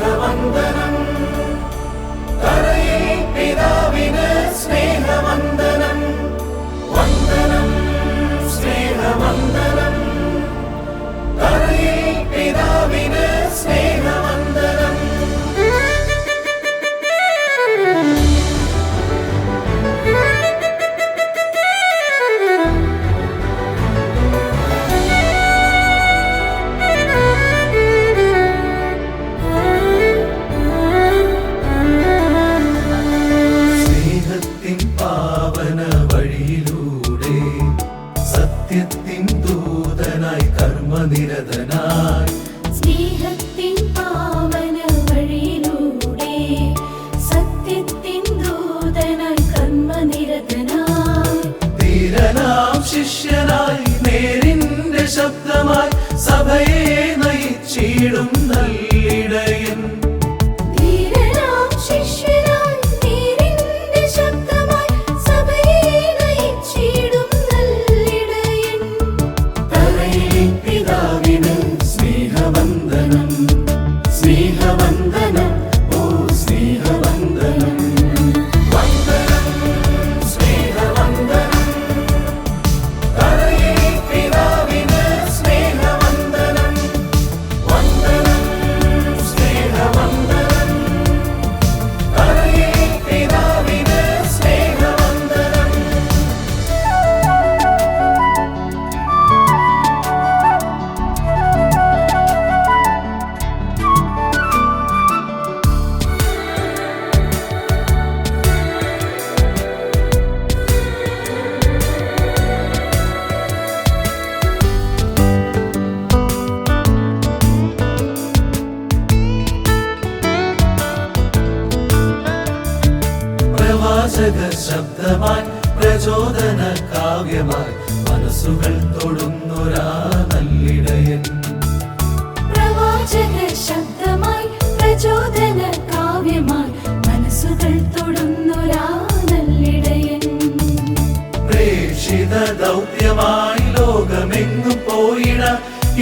സ്നേഹവന്ദനം തറയിൽ പിതാവിന് സ്നേഹവന്ദനം വന്ദനം സ്നേഹവന്ദനം തറയിൽ പിതാവിന് സ്നേഹവന്ദനം പാവന വഴിയിലൂടെ സത്യത്തിൻ ദൂതനായി കർമ്മനിരതനായി സ്നേഹത്തിൻ പാവന വഴിയിലൂടെ സത്യത്തിൻ ദൂതനായി കർമ്മനിരതനായി ധീരനാം ശിഷ്യനായി നേരിന്റെ ശബ്ദമായി സഭയെ നയിച്ചിടും നല്ലിടയൻ സ്നേഹവന്ദനം ഓ സ്നേഹവന്ദനം വന്ദനം സ്നേഹവന്ദനം തറയിൽ പിതാവിന് സ്നേഹവന്ദനം വന്ദനം സ്നേഹവന്ദനം തറയിൽ പിതാവിന് സ്നേഹവന്ദനം പ്രവാചക ശബ്ദമായി പ്രചോദന കാവ്യമായി മനസ്സുകൾ തൊടുന്നൊരാ നല്ലിടയൻ പ്രവാചക ശബ്ദമായി പ്രചോദന കാവ്യമായി മനസ്സുകൾ തൊടുന്നൊരാ നല്ലിടയൻ പ്രേക്ഷിത ദൗത്യമായി ലോകമെങ്ങും പോയിട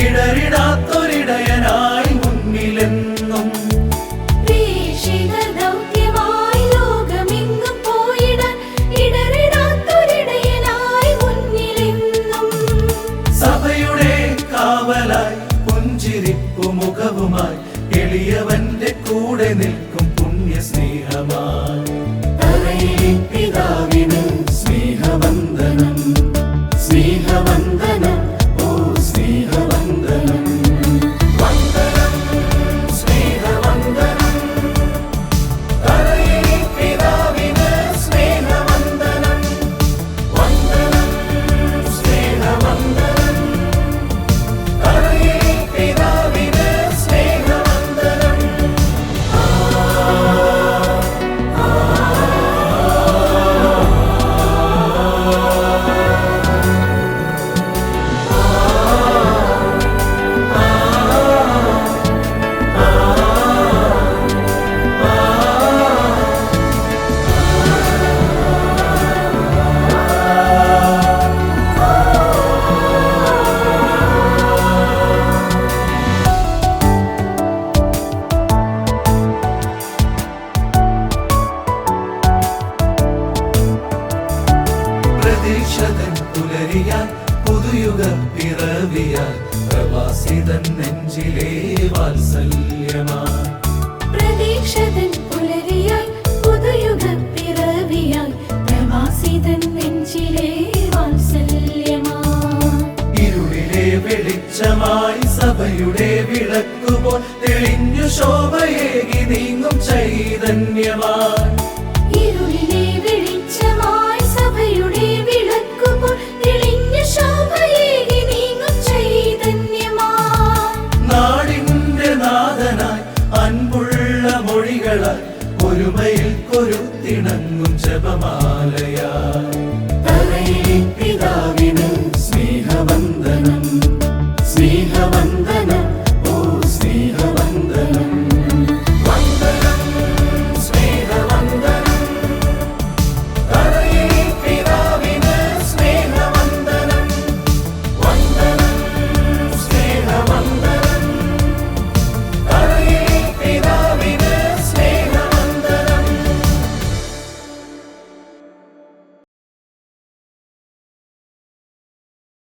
ഇടറിടാത്തൊരിടയനായി മുന്നിലെന്നും മുഖവുമായി എളിയവന്റെ കൂടെ നിൽക്കും പുണ്യ സ്നേഹമായി തറയിൽ പിതാവിന് സ്നേഹവന്ദനം സ്നേഹവന്ദനം ഓ സ്നേഹവന്ദനം വന്ദനം സ്നേഹവന്ദനം തറയിൽ പിതാവിന് സ്നേഹവന്ദനം വന്ദനം സ്നേഹവന്ദനം തറയിൽ പിതാവിന് പ്രതീക്ഷതൻ പുലരിയാൻ പുതുയുഗ പിറവിയാൻ പ്രവാസിതൻ നെഞ്ചിലെ വാത്സല്യമായി പ്രതീക്ഷതൻ പുലരിയായി പുതുയുഗ പിറവിയായി പ്രവാസിതൻ നെഞ്ചിലെ വാത്സല്യമായി ഇരുളിലെ വെളിച്ചമായി സഭയുടെ വിളക്കുപോൽ തെളിഞ്ഞു ശോഭയേകി നീങ്ങും ചൈതന്യമായി ഇരുളിലെ വെളിച്ചമായി സഭയുടെ വിളക്കുപോൽ തെളിഞ്ഞു ശോഭയേകി നീങ്ങും ചൈതന്യമായി നാടിന്റെ നാഥനായി അൻപുള്ള മൊഴികളാൽ ഒരുമയിൽ കൊരുത്തിണങ്ങും ജപമാലയാ